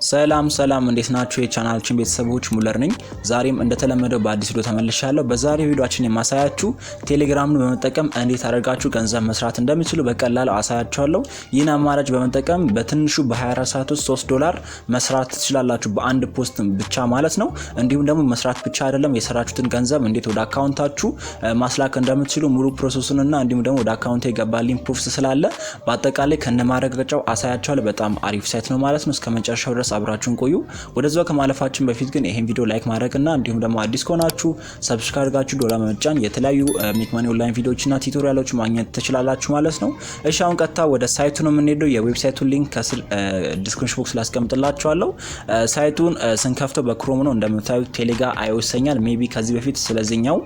ሰላም እንዴት ናችሁ የቻናላችን ቤተሰቦች ሙለር ነኝ ዛሬም እንደተለመደው በአዲስ ቪዲዮ ተመልሻለሁ በዛሬው ቪዲዮአችን የማሳያችሁ ቴሌግራምን በመጠቀም እንዴት አድርጋችሁ ገንዘብ መስራት እንደምትችሉ በቀላሉ አሳያችኋለሁ ይህን አማራጭ በመጠቀም በትንሹ በ24 ሰዓት ውስጥ $3 መስራት ትችላላችሁ በአንድ ፖስት ብቻ ማለት ነው እንዲሁም ደግሞ መስራት ብቻ አይደለም የሰራችሁትን ገንዘብ እንዴት ወደ አካውንታችሁ ማስላክ እንደምትችሉ ሙሉ ፕሮሰሱንና እንዲሁም ደግሞ ወደ አካውንቴ ይገባልኝ ፕሩፍ ስላለ በአጠቃላይ ከነማረጋገጫው አሳያችኋለሁ በጣም አሪፍ ሳይት ነው ማለት ነው እስከመጨረሻው ድረስ አብራችሁን ቆዩ ወደዛው ከማለፋችን በፊት ግን ይሄን ቪዲዮ ላይክ ማድረግና እንዲሁም ደግሞ አዲስ ከሆናችሁ ሰብስክራይብ አድርጋችሁ ዶላ መጫን የተለያዩ ሜክ ማኒ ኦንላይን ቪዲዮዎችና ቲዩቶሪያሎች ማግኘት ትችላላችሁ ማለት ነው እሺ አሁን ቀጥታ ወደ ሳይቱ ነው የምንሄደው የዌብሳይቱን ሊንክ ከስር ዲስክሪፕሽን ቦክስ ላይ አስቀምጥላችኋለሁ ሳይቱን ስንከፍተው በክሮም ነው እንደምታዩት ቴሌጋ አይወሰኛል ሜቢ ከዚህ በፊት ስለዚህኛው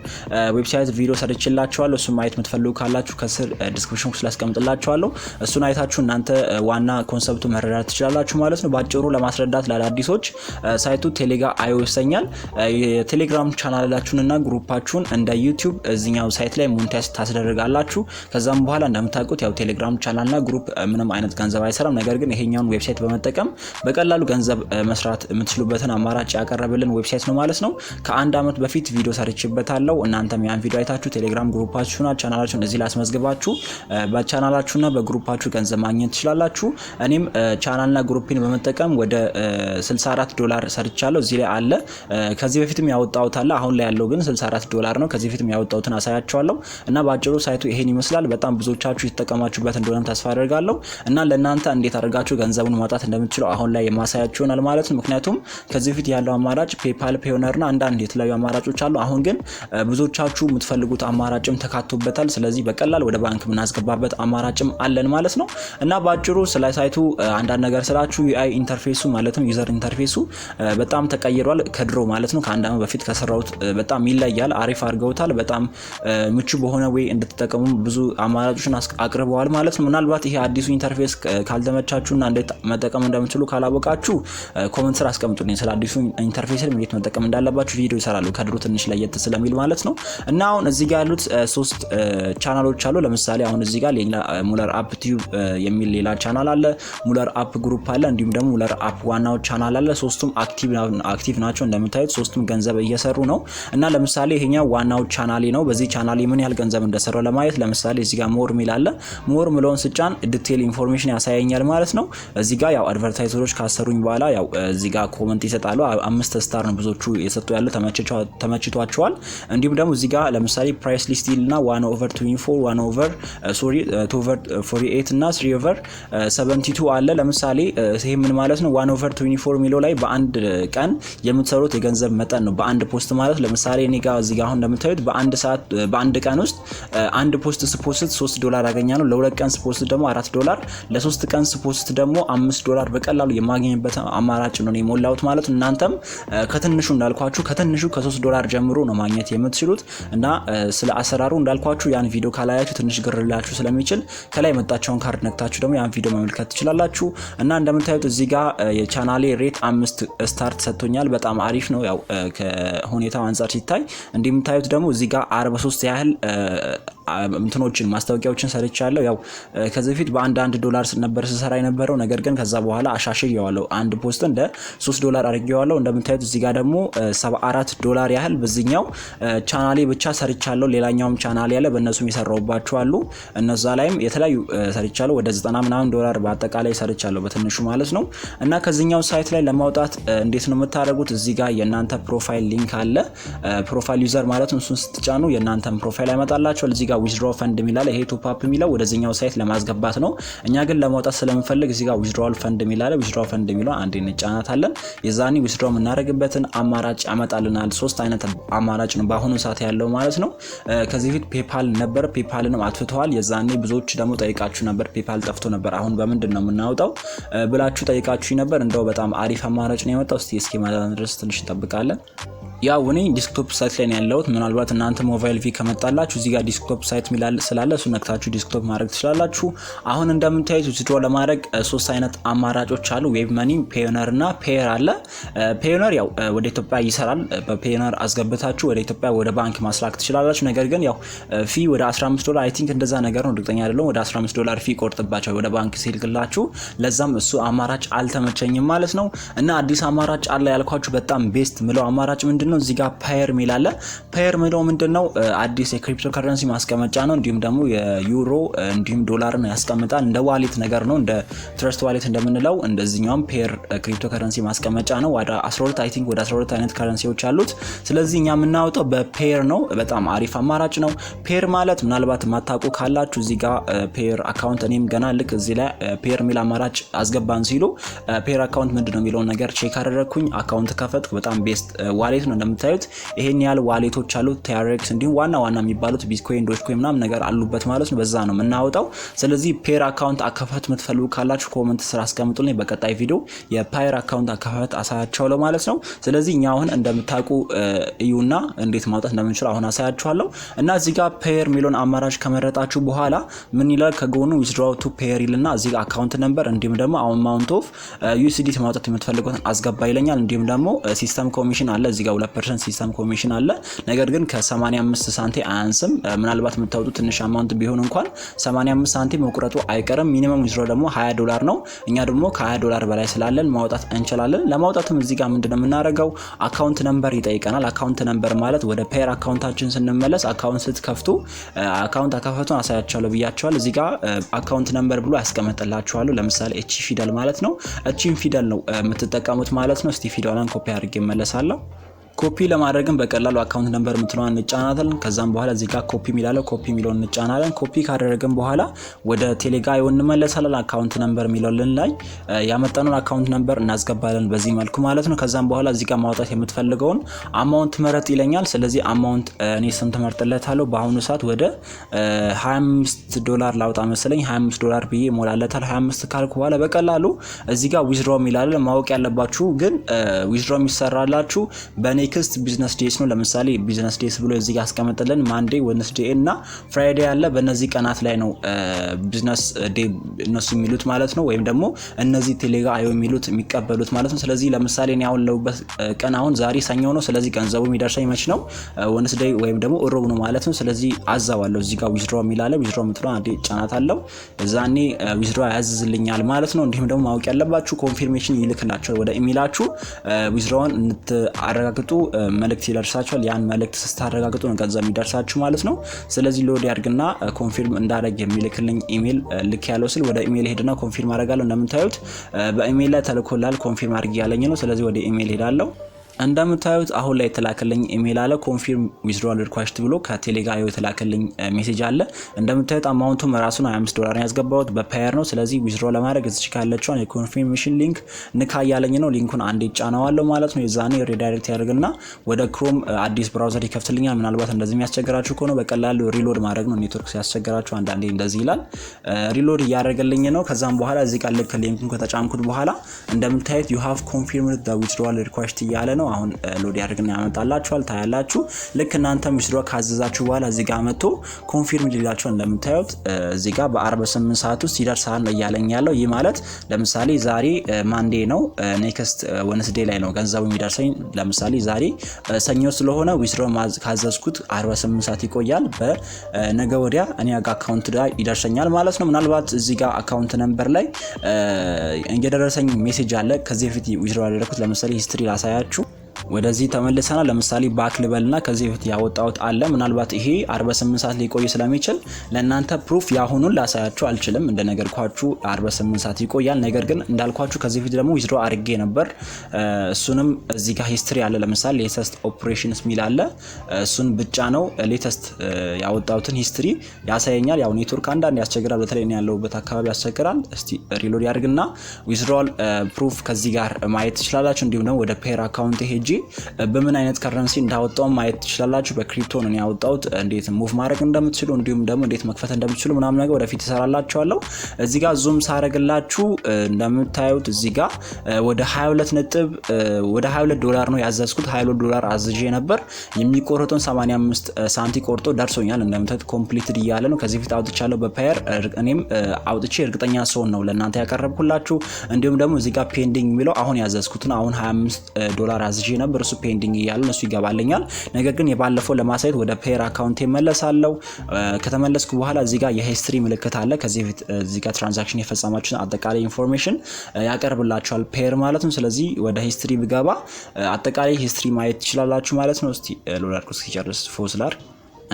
ዌብሳይት ቪዲዮ ሰርችላችኋለሁ እሱን ማየት የምትፈልጉ ካላችሁ ከስር ዲስክሪፕሽን ቦክስ ላይ አስቀምጥላችኋለሁ እሱን አይታችሁ እናንተ ዋና ኮንሰፕቱ መረዳት ትችላላችሁ ማለት ነው ባጭሩ ለማስረዳት ለአዲሶች ሳይቱ ቴሌጋ አይወሰኛል የቴሌግራም ቻናላችሁንና ግሩፓችሁን እንደ ዩቲዩብ እዚኛው ሳይት ላይ ሞኔታይዝ ታስደርጋላችሁ ከዛም በኋላ እንደምታውቁት ያው ቴሌግራም ቻናልና ግሩፕ ምንም አይነት ገንዘብ አይሰራም ነገር ግን ይሄኛውን ዌብሳይት በመጠቀም በቀላሉ ገንዘብ መስራት የምትችሉበትን አማራጭ ያቀርብልን ዌብሳይት ነው ማለት ነው ከአንድ አመት በፊት ቪዲዮ ሰርችበታለሁ እናንተም ያን ቪዲዮ አይታችሁ ቴሌግራም ግሩፓችሁና ቻናላችሁን እዚህ ላይ አስመዝግባችሁ በቻናላችሁና በግሩፓችሁ ገንዘብ ማግኘት ትችላላችሁ እኔም ቻናልና ግሩፕን በመጠቀም ወደ $64 ሰርቻለሁ እዚህ ላይ አለ ከዚህ በፊትም ያወጣሁት አለ አሁን ላይ ያለው ግን $64 ነው ከዚህ በፊትም ያወጣሁትን አሳያችኋለሁ እና ባጭሩ ሳይቱ ይሄን ይመስላል በጣም ብዙዎቻችሁ ይተጠቀማችሁበት እንደሆነ ተስፋ አደርጋለሁ እና ለእናንተ እንዴት አድርጋችሁ ገንዘቡን ማውጣት እንደምትችሉ አሁን ላይ የማሳያችሁ ይሆናል ማለት ነው ምክንያቱም ከዚህ በፊት ያለው አማራጭ PayPal ፔዮነርና አንዳንድ የተለያዩ አማራጮች አሉ አሁን ግን ብዙዎቻችሁ የምትፈልጉት አማራጭም ተካቶበታል ስለዚህ በቀላል ወደ ባንክ ምናስገባበት አማራጭም አለን ማለት ነው እና ባጭሩ ስለ ሳይቱ አንዳንድ ነገር ስላችሁ UI ኢንተርፌሱ ማለትም ዩዘር ኢንተርፌሱ በጣም ተቀይሯል ከድሮ ማለት ነው ከአንድ አመት በፊት ከሰራውት በጣም ይለያል አሪፍ አድርገውታል በጣም ምቹ በሆነ ወይ እንድትጠቀሙ ብዙ አማራጮችን አቅርበዋል ማለት ነው ምናልባት ይሄ አዲሱ ኢንተርፌስ ካልተመቻችሁና እንዴት መጠቀም እንደምትችሉ ካላወቃችሁ ኮሜንት ስራ አስቀምጡልኝ ስለ አዲሱ ኢንተርፌስ እንዴት መጠቀም እንዳለባችሁ ቪዲዮ ይሰራሉ ከድሮ ትንሽ ለየት ስለሚል ማለት ነው እና አሁን እዚህ ጋር ያሉት 3 ቻናሎች አሉ ለምሳሌ አሁን እዚህ ጋር ሙለር አፕ ቲዩብ የሚል ሌላ ቻናል አለ ሙለር አፕ ግሩፕ አለ እንዲሁም ደግሞ ሙለር አፕ ዋናው ቻናል አለ ሶስቱም አክቲቭ ናቸው እንደምታዩት ሶስቱም ገንዘብ እየሰሩ ነው እና ለምሳሌ ይሄኛው ዋናው ቻናሌ ነው በዚህ ቻናሌ ምን ያህል ገንዘብ እንደሰራው ለማየት ለምሳሌ እዚህ ጋር ሞር ሚል አለ ሞር ምሎን ስጫን ዲቴል ኢንፎርሜሽን ያሳየኛል ማለት ነው እዚህ ጋር ያው አድቨርታይዘሮች ካሰሩኝ በኋላ ያው እዚህ ጋር ኮሜንት ይሰጣሉ 5 ስታር ነው ብዙዎቹ የሰጡ ያለው ተመችቷቸዋል እንዲሁም ደግሞ እዚህ ጋር ለምሳሌ ፕራይስ ሊስት ይልና 1/24 እና 3/72 አለ ለምሳሌ ይሄ ምን ማለት ነው 1/24 ሚለው ላይ በአንድ ቀን የምትሰሩት የገንዘብ መጠን ነው በአንድ ፖስት ማለት ለምሳሌ እኔ ጋር እዚህ ጋር አሁን እንደምታዩት በአንድ ቀን ውስጥ አንድ ፖስት ስፖስት $3 አገኛለሁ ለሁለት ቀን ስፖስት ደግሞ $4 ለሶስት ቀን ስፖስት ደግሞ $5 በቀላሉ የማግኘበት አማራጭ ነው የሞላውት ማለት እናንተም ከትንሹ እንዳልኳችሁ ከትንሹ ከ$3 ጀምሮ ነው ማግኘት የምትችሉት እና ስለ አሰራሩ እንዳልኳችሁ ያን ቪዲዮ ካላያችሁ ትንሽ ግርላችሁ ስለሚችል ከላይ መጣቻውን ካርድ ነክታችሁ ደግሞ ያን ቪዲዮ መመልከት ትችላላችሁ እና እንደምታዩት እዚህ ጋር የቻናሌ ሬት 5 ስታር ተሰጥቶኛል በጣም አሪፍ ነው ያው ከሁኔታው አንፃር ሲታይ እንደምታዩት ደግሞ እዚህ ጋር 43 ያህል እንትኖችን ማስታወቂያዎችን ሰርቻለሁ ያው ከዚህ በፊት በአንድ $1 ነበር ሰሰራ የነበረው ነገር ግን ከዛ በኋላ አሻሽያለሁ አንድ ፖስት እንደ $3 አድርጌዋለሁ እንደምታዩት እዚህ ጋር ደግሞ $74 ያህል በዚህኛው ቻናሌ ብቻ ሰርቻለሁ ሌላኛውም ቻናሌ ያለ በእነሱም ይሰራውባቸው አሉ እነዛ ላይም የተለያዩ ሰርቻለሁ ወደ $90 በአጠቃላይ ሰርቻለሁ በትንሹ ማለት ነው እና ከዚህኛው ሳይት ላይ ለማውጣት እንዴት ነው የምታደርጉት እዚህ ጋር የናንተ ፕሮፋይል ሊንክ አለ ፕሮፋይል ዩዘር ማለት ነው እሱን ስትጫኑ የናንተን ፕሮፋይል ያመጣላችሁ እዚህ ጋር withdraw fund ሚላል ይሄ ቶፕ አፕ ሚላል ወደዚህኛው ሳይት ለማስገባት ነው እኛ ግን ለማውጣት ስለምንፈልግ እዚህ ጋር withdraw fund ሚላል withdraw fund ሚለው አንዴ እንጫናታለን የዛኒ withdraw የምናደርግበትን አማራጭ ያመጣልናል 3 አይነት አማራጭ ነው በአሁኑ ሰዓት ያለው ማለት ነው ከዚህ በፊት PayPal ነበር PayPalንም አጥፍተዋል የዛኒ ብዙዎች ደግሞ ጠይቃችሁ ነበር PayPal ጠፍቶ ነበር አሁን በምንድነው የምናወጣው ብላችሁ ጠይቃችሁ ነበር እንደው በጣም አሪፍ አማራጭ ነው የመጣው እስኪ ማለት ድረስ ትንሽ እንጠብቃለን ያው እኔ ዲስክቶፕ ሳይት ላይ ነው ያለሁት። ምናልባት እናንተ ሞባይል ቪ ከመጣላችሁ እዚህ ጋር ዲስክቶፕ ሳይት ሚላል ስላለ እሱ ነክታችሁ ዲስክቶፕ ማድረግ ትችላላችሁ። አሁን እንደምታዩት ዊዝድሮ ለማድረግ ሶስት አይነት አማራጮች አሉ። ዌብ መኒ፣ ፔዮነር እና ፔየር አለ። ፔዮነር ያው ወደ ኢትዮጵያ ይሰራል። በፔዮነር አስገብታችሁ ወደ ኢትዮጵያ ወደ ባንክ ማስላክ ትችላላችሁ። ነገር ግን ያው ፊ ወደ $15 አይ ቲንክ እንደዛ ነገር ነው፣ እርግጠኛ አይደለሁም። ወደ $15 ፊ ቆርጥባቸው ወደ ባንክ ሲልክላችሁ። ለዛም እሱ አማራጭ አልተመቸኝም ማለት ነው። እና አዲስ አማራጭ አለ ያልኳችሁ በጣም ቤስት ምለው አማራጭ ምንድነው? እዚህ ጋር ፓየር ሚል አለ። ፓየር ሚለው ምንድነው? አዲስ የክሪፕቶ ከረንሲ ማስቀመጫ ነው። እንዲሁም ደግሞ የዩሮ እንዲሁም ዶላርን ያስቀምጣል። እንደ ዋሌት ነገር ነው፣ እንደ ትረስት ዋሌት እንደምንለው እንደዚህኛውም ፓየር ክሪፕቶ ከረንሲ ማስቀመጫ ነው። ወደ 12 አይ ቲንክ ወደ 12 አይነት ከረንሲዎች አሉት። ስለዚህ እኛ የምናወጣው በፓየር ነው። በጣም አሪፍ አማራጭ ነው። ፓየር ማለት ምናልባት ማታውቁ ካላችሁ እዚህ ጋር ፓየር አካውንት እኔም ገና ልክ እዚህ ላይ ፓየር ሚል አማራጭ አስገባን ሲሉ ፓየር አካውንት ምንድነው የሚለውን ነገር ቼክ አደረኩኝ። አካውንት ከፈትኩ። በጣም ቤስት ዋሌት ነው። እንደምታዩት ይሄን ያህል ዋሌቶች አሉት። ታይሬክስ እንዲሁም ዋና የሚባሉት ቢትኮይን፣ ዶጅኮይን ምናምን ነገር አሉበት ማለት ነው። በዛ ነው የምናወጣው። ስለዚህ ፓየር አካውንት አከፋፈት የምትፈልጉ ካላችሁ ኮሜንት ስራ አስቀምጡልኝ። በቀጣይ ቪዲዮ የፓየር አካውንት አከፋፈት አሳያችኋለሁ ማለት ነው። ስለዚህ እኛ አሁን እንደምታውቁ እዩና እንዴት ማውጣት እንደምንችል አሁን አሳያችኋለሁ። እና እዚህ ጋር ፓየር ሚሊዮን አማራጭ ከመረጣችሁ በኋላ ምን ይላል ከጎኑ withdraw to payer ይልና እዚህ ጋር አካውንት ነምበር እንዲሁም ደግሞ amount of USDT ማውጣት የምትፈልጉትን አስገባ ይለኛል። እንዲሁም ደግሞ ሲስተም ኮሚሽን አለ እዚህ ጋር 2% ሲስተም ኮሚሽን አለ። ነገር ግን ከ85 ሳንቲም አያንስም። ምናልባት የምታወጡ ትንሽ አማውንት ቢሆን እንኳን 85 ሳንቲም መቁረጡ አይቀርም። ሚኒመም ዊዝድሮ ደግሞ $20 ነው። እኛ ደግሞ ከ$20 በላይ ስላለን ማውጣት እንችላለን። ለማውጣትም እዚህ ጋር ምንድነው የምናደርገው? አካውንት ነምበር ይጠይቀናል። አካውንት ነምበር ማለት ወደ ፓየር አካውንታችን ስንመለስ አካውንት ስትከፍቱ አካውንት አከፋፈቱን አሳያችኋለሁ ብያችኋል። እዚህ ጋር አካውንት ነምበር ብሎ ያስቀምጥላችኋል። ለምሳሌ እቺ ፊደል ማለት ነው። እቺን ፊደል ነው የምትጠቀሙት ማለት ነው። እስቲ ፊደሏን ኮፒ አድርጌ እመለሳለሁ። ኮፒ ለማድረግም በቀላሉ አካውንት ነምበር ምትለዋን እንጫናለን። ከዛም በኋላ እዚህ ጋር ኮፒ ሚላለው ኮፒ ሚለውን እንጫናለን። ኮፒ ካደረግን በኋላ ወደ ቴሌግራም እንመለሳለን። አካውንት ነምበር ሚለውን ላይ ያመጣነውን አካውንት ነምበር እናስገባለን በዚህ መልኩ ማለት ነው። ከዛም በኋላ እዚህ ጋር ማውጣት የምትፈልገውን አማውንት መረጥ ይለኛል። ስለዚህ አማውንት እኔ ስንት መርጥለታለሁ? በአሁኑ ሰዓት ወደ $25 ላውጣ መሰለኝ። $25 ብዬ ሞላለታል። 25 ካልኩ በኋላ በቀላሉ እዚህ ጋር ዊዝድሮ ሚላል። ማወቅ ያለባችሁ ግን ዊዝድሮ የሚሰራላችሁ ኔክስት ቢዝነስ ዴይስ ነው። ለምሳሌ ቢዝነስ ዴይስ ብሎ እዚህ ጋር አስቀምጠልን ማንዴ፣ ዌድነስዴ እና ፍራይዴ ያለ በእነዚህ ቀናት ላይ ነው ቢዝነስ ዴይ እነሱ የሚሉት ማለት ነው። ወይም ደግሞ እነዚህ ቴሌጋ አዩ የሚሉት የሚቀበሉት ማለት ነው። ስለዚህ ለምሳሌ እኔ አሁን ለውበት ቀን አሁን ዛሬ ሰኞ ነው። ስለዚህ ገንዘቡ የሚደርሰኝ መች ነው? ዌድነስዴይ ወይም ደግሞ ሮብ ነው ማለት ነው። ስለዚህ አዛዋለሁ እዚህ ጋር ዊዝድሮ የሚላለ ዊዝድሮ የምትለው አንዴ ጫናት አለው እዛኔ ዊዝድሮ ያዝዝልኛል ማለት ነው። እንዲሁም ደግሞ ማወቅ ያለባችሁ ኮንፊርሜሽን ይልክላችኋል ወደ ኢሜይላችሁ ዊዝድሮውን እንድታረጋግጡ መልእክት ይደርሳችኋል። ያን መልእክት ስታረጋግጡ ነው ገንዘብ የሚደርሳችሁ ማለት ነው። ስለዚህ ሎድ ያድርግና ኮንፊርም እንዳደረግ የሚልክልኝ ኢሜል ልክ ያለው ስል ወደ ኢሜል ሄድና ኮንፊርም አደርጋለሁ። እንደምታዩት በኢሜል ላይ ተልኮላል ኮንፊርም አድርጊ ያለኝ ነው። ስለዚህ ወደ ኢሜል ሄዳለሁ። እንደምታዩት አሁን ላይ የተላከልኝ ኢሜል አለ ኮንፊርም ዊዝድሮዋል ሪኳስት ብሎ ከቴሌግራም የተላከልኝ ሜሴጅ አለ። እንደምታዩት አማውንቱም ራሱን $25 ያስገባሁት በፓየር ነው። ስለዚህ ዊዝድሮ ለማድረግ እዚህ ካለችውን የኮንፊርሜሽን ሊንክ ንካ ያለኝ ነው። ሊንኩን አንዴ ጫናዋለሁ ማለት ነው። የዛኔ ሪዳይሬክት ያደርግና ወደ ክሮም አዲስ ብራውዘር ይከፍትልኛል። ምናልባት እንደዚህ የሚያስቸግራችሁ ከሆነ በቀላሉ ሪሎድ ማድረግ ነው። ኔትወርክ ሲያስቸግራችሁ አንዳንዴ እንደዚህ ይላል። ሪሎድ እያደረገልኝ ነው። ከዛም በኋላ እዚህ ጋር ልክ ሊንኩን ከተጫንኩት በኋላ እንደምታዩት you have confirmed the withdrawal request እያለ ነው። አሁን ሎድ ያደርግና ያመጣላችኋል። ታያላችሁ። ልክ እናንተ ዊዝድሮ ካዘዛችሁ በኋላ እዚህ ጋር መጥቶ ኮንፊርም ይላችኋል። እንደምታዩት እዚህ ጋር በ48 ሰዓት ውስጥ ይደርሳል ነው እያለኝ ያለው። ይህ ማለት ለምሳሌ ዛሬ ማንዴ ነው፣ ኔክስት ዌድነስዴይ ላይ ነው ገንዘቡ የሚደርሰኝ። ለምሳሌ ዛሬ ሰኞ ስለሆነ ዊዝድሮ ካዘዝኩት 48 ሰዓት ይቆያል። በነገ ወዲያ እኔ አካውንት ላይ ይደርሰኛል ማለት ነው። ምናልባት እዚህ ጋር አካውንት ነምበር ላይ እየደረሰኝ ሜሴጅ አለ ከዚህ በፊት ዊዝድሮ ያደረኩት። ለምሳሌ ሂስትሪ ላሳያችሁ። ወደዚህ ተመልሰናል። ለምሳሌ ባክ ልበልና ከዚህ በፊት ያወጣውት አለ። ምናልባት ይሄ 48 ሰዓት ሊቆይ ስለሚችል ለእናንተ ፕሩፍ ያሁኑን ላሳያችሁ አልችልም። እንደነገርኳችሁ 48 ሰዓት ይቆያል። ነገር ግን እንዳልኳችሁ ከዚህ በፊት ደግሞ ዊዝድሮ አድርጌ ነበር። እሱንም እዚህ ጋር ሂስትሪ አለ። ለምሳሌ ሌተስት ኦፕሬሽንስ ሚል አለ። እሱን ብቻ ነው ሌተስት ያወጣውትን ሂስትሪ ያሳየኛል። ያው ኔትወርክ አንዳንድ ያስቸግራል፣ በተለይ ነው ያለውበት አካባቢ ያስቸግራል። እስቲ ሪሎድ ያድርግና ዊዝድሮዋል ፕሩፍ ከዚህ ጋር ማየት ትችላላችሁ። እንዲሁም ደግሞ ወደ ፓየር አካውንት ሄጂ በምን አይነት ከረንሲ እንዳወጣው ማየት ትችላላችሁ። በክሪፕቶ ነው ያወጣውት። እንዴት ሙቭ ማድረግ እንደምትችሉ እንዲሁም ደግሞ እንዴት መክፈት እንደምትችሉ ምናምን ነገር ወደፊት እሰራላችኋለሁ። እዚህ ጋር ዙም ሳረግላችሁ እንደምታዩት እዚህ ጋር ወደ $22 ነው ያዘዝኩት። $22 አዝዤ ነበር። የሚቆርጡን 85 ሳንቲ ቆርጦ ደርሶኛል። እንደምታዩት ኮምፕሊትድ እያለ ነው። ከዚህ ፊት አውጥቻለሁ በፓየር እኔም አውጥቼ እርግጠኛ ሰው ነው ለእናንተ ያቀርብኩላችሁ። እንዲሁም ደግሞ እዚህ ጋር ፔንዲንግ የሚለው አሁን ያዘዝኩት ነው። አሁን $25 አዝዤ ነበር። እሱ ፔንዲንግ እያለ ነው፣ እሱ ይገባልኛል። ነገር ግን የባለፈው ለማሳየት ወደ ፓየር አካውንት እመለሳለሁ። ከተመለስኩ በኋላ እዚህ ጋር የሂስትሪ ምልክት አለ። ከዚህ ፊት እዚህ ጋር ትራንዛክሽን የፈጸማችሁን አጠቃላይ ኢንፎርሜሽን ያቀርብላችኋል ፓየር ማለት ነው። ስለዚህ ወደ ሂስትሪ ብገባ አጠቃላይ ሂስትሪ ማየት ትችላላችሁ ማለት ነው። እስቲ ሎላር ኩስ ሲጨርስ ፎስላር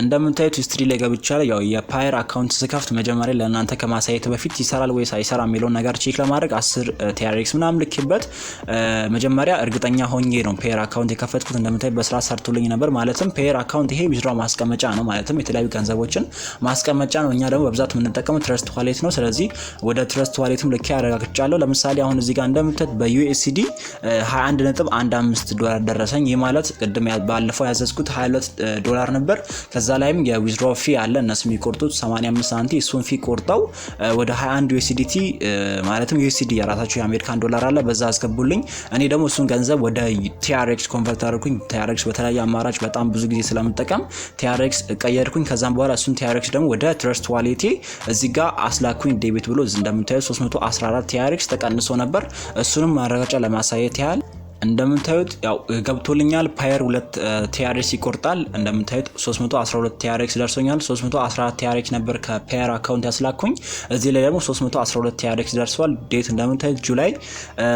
እንደምታዩት ሂስትሪ ላይ ገብቻለሁ። ያው የፓየር አካውንት ስከፍት መጀመሪያ ለእናንተ ከማሳየት በፊት ይሰራል ወይስ አይሰራም የሚለውን ነገር ቼክ ለማድረግ 10 TRX ምናምን ልክበት መጀመሪያ እርግጠኛ ሆኜ ነው ፓየር አካውንት የከፈትኩት። እንደምታዩት በስራ ሰርቶልኝ ነበር። ማለትም ፓየር አካውንት ይሄ ዊዝድሮ ማስቀመጫ ነው፣ ማለትም የተለያዩ ገንዘቦችን ማስቀመጫ ነው። እኛ ደግሞ በብዛት የምንጠቀመው ትረስት ዋሌት ነው። ስለዚህ ወደ ትረስት ዋሌትም ልኬ አረጋግጫለሁ። ለምሳሌ አሁን እዚህ ጋር እንደምታዩት በUSD $21.15 ደረሰኝ። ይህ ማለት ቅድም ባለፈው ያዘዝኩት $22 ነበር። ከዛ ላይም የዊዝድሮ ፊ አለ፣ እነሱ የሚቆርጡት 85 ሳንቲ። እሱን ፊ ቆርጠው ወደ 21 USDT ማለትም USD የራሳቸው የአሜሪካን ዶላር አለ፣ በዛ አስገቡልኝ። እኔ ደግሞ እሱን ገንዘብ ወደ TRX ኮንቨርት አድርኩኝ። TRX በተለያየ አማራጭ በጣም ብዙ ጊዜ ስለምጠቀም TRX ቀየርኩኝ። ከዛም በኋላ እሱን TRX ደግሞ ወደ ትረስት ዋሌቴ እዚህ ጋር አስላኩኝ። ዴቢት ብሎ እንደምታዩት 314 TRX ተቀንሶ ነበር። እሱንም ማረጋጫ ለማሳየት ያህል እንደምታዩት ያው ገብቶልኛል። ፓየር 2 TRX ይቆርጣል። እንደምታዩት 312 TRX ደርሶኛል። 314 TRX ነበር ከፓየር አካውንት ያስላኩኝ። እዚህ ላይ ደግሞ 312 TRX ደርሷል። ዴት እንደምታዩት ጁላይ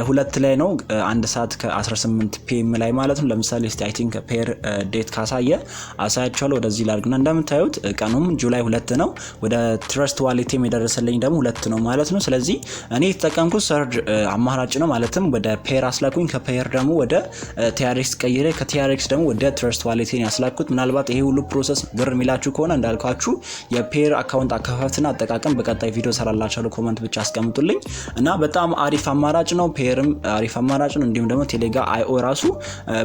2 ላይ ነው፣ 1 ሰዓት ከ18 PM ላይ ማለት ነው። ለምሳሌ እስቲ አይ ቲንክ ፓየር ዴት ካሳየ አሳያችኋለሁ። ወደዚህ ላድርግና እንደምታዩት ቀኑም ጁላይ 2 ነው። ወደ ትረስት ዋሌቴም የደረሰልኝ ደግሞ 2 ነው ማለት ነው። ስለዚህ እኔ የተጠቀምኩት ሰርድ አማራጭ ነው፣ ማለትም ወደ ፓየር አስላኩኝ። ከፓየር ደግሞ ወደ TRX ቀይሬ ከTRX ደግሞ ወደ ትረስት ዋሌቴን ያስላኩት። ምናልባት ይሄ ሁሉ ፕሮሰስ ግር የሚላችሁ ከሆነ እንዳልኳችሁ የፓየር አካውንት አከፋፈትና አጠቃቀም በቀጣይ ቪዲዮ ሰራላችኋለሁ። ኮሜንት ብቻ አስቀምጡልኝ እና በጣም አሪፍ አማራጭ ነው። ፓየርም አሪፍ አማራጭ ነው። እንዲሁም ደግሞ ቴሌጋ IO ራሱ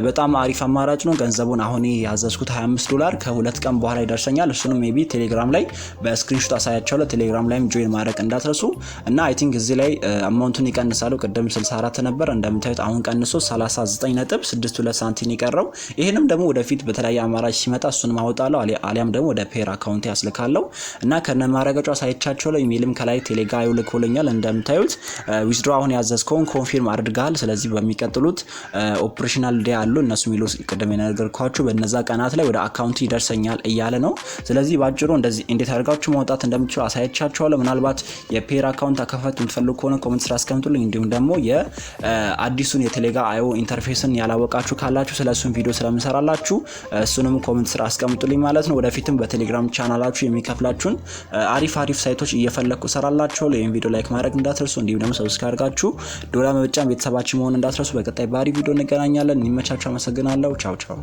በጣም አሪፍ አማራጭ ነው። ገንዘቡን አሁን ያዘዝኩት $25 ከ2 ቀን በኋላ ይደርሰኛል። እሱንም ሜቢ ቴሌግራም ላይ በስክሪንሾት አሳያችኋለሁ። ቴሌግራም ላይም ጆይን ማድረግ እንዳትረሱ እና አይ ቲንክ እዚህ ላይ አማውንቱን ይቀንሳሉ። ቀደም 64 ነበር፣ እንደምታዩት አሁን ቀንሶ 39.62 ሳንቲም ይቀረው። ይሄንም ደግሞ ወደፊት በተለያየ አማራጭ ሲመጣ እሱን ማውጣለሁ፣ አሊያም ደግሞ ወደ ፓየር አካውንት ያስልካለሁ እና ከነማረጋጫው ሳይቻቸው ላይ ኢሜልም ከላይ ቴሌግራም ይልኮልኛል። እንደምታዩት ዊዝድሮ አሁን ያዘዝከውን ኮንፊርም አድርጋል። ስለዚህ በሚቀጥሉት ኦፕሬሽናል ዴይ አሉ እነሱ ሚሉ ቅድም የነገርኳችሁ በእነዛ ቀናት ላይ ወደ አካውንት ይደርሰኛል እያለ ነው። ስለዚህ ባጭሩ እንደዚህ እንዴት አድርጋችሁ ማውጣት እንደምትችሉ አሳያቻችኋለሁ። ምናልባት የፓየር አካውንት አከፋፈት የምትፈልጉ ከሆነ ኮሜንት ስራ አስቀምጡልኝ። እንዲሁም ደግሞ የአዲሱን የቴሌጋ IO ኢንተርፌስን ያላወቃችሁ ካላችሁ ስለሱን ቪዲዮ ስለምሰራላችሁ እሱንም ኮሜንት ስራ አስቀምጡልኝ ማለት ነው። ወደፊትም በቴሌግራም ቻናላችሁ የሚከፍላችሁን አሪፍ ሳይቶች እየፈለኩ ሰራላችሁ። ለዚህ ቪዲዮ ላይክ ማድረግ እንዳትረሱ፣ እንዲሁም ደግሞ ሰብስክራይብ አድርጋችሁ ዶላር መጫን ቤተሰባችን መሆን እንዳትረሱ። በቀጣይ ባሪ ቪዲዮ እንገናኛለን። እንመቻችሁ። አመሰግናለሁ። ቻው ቻው።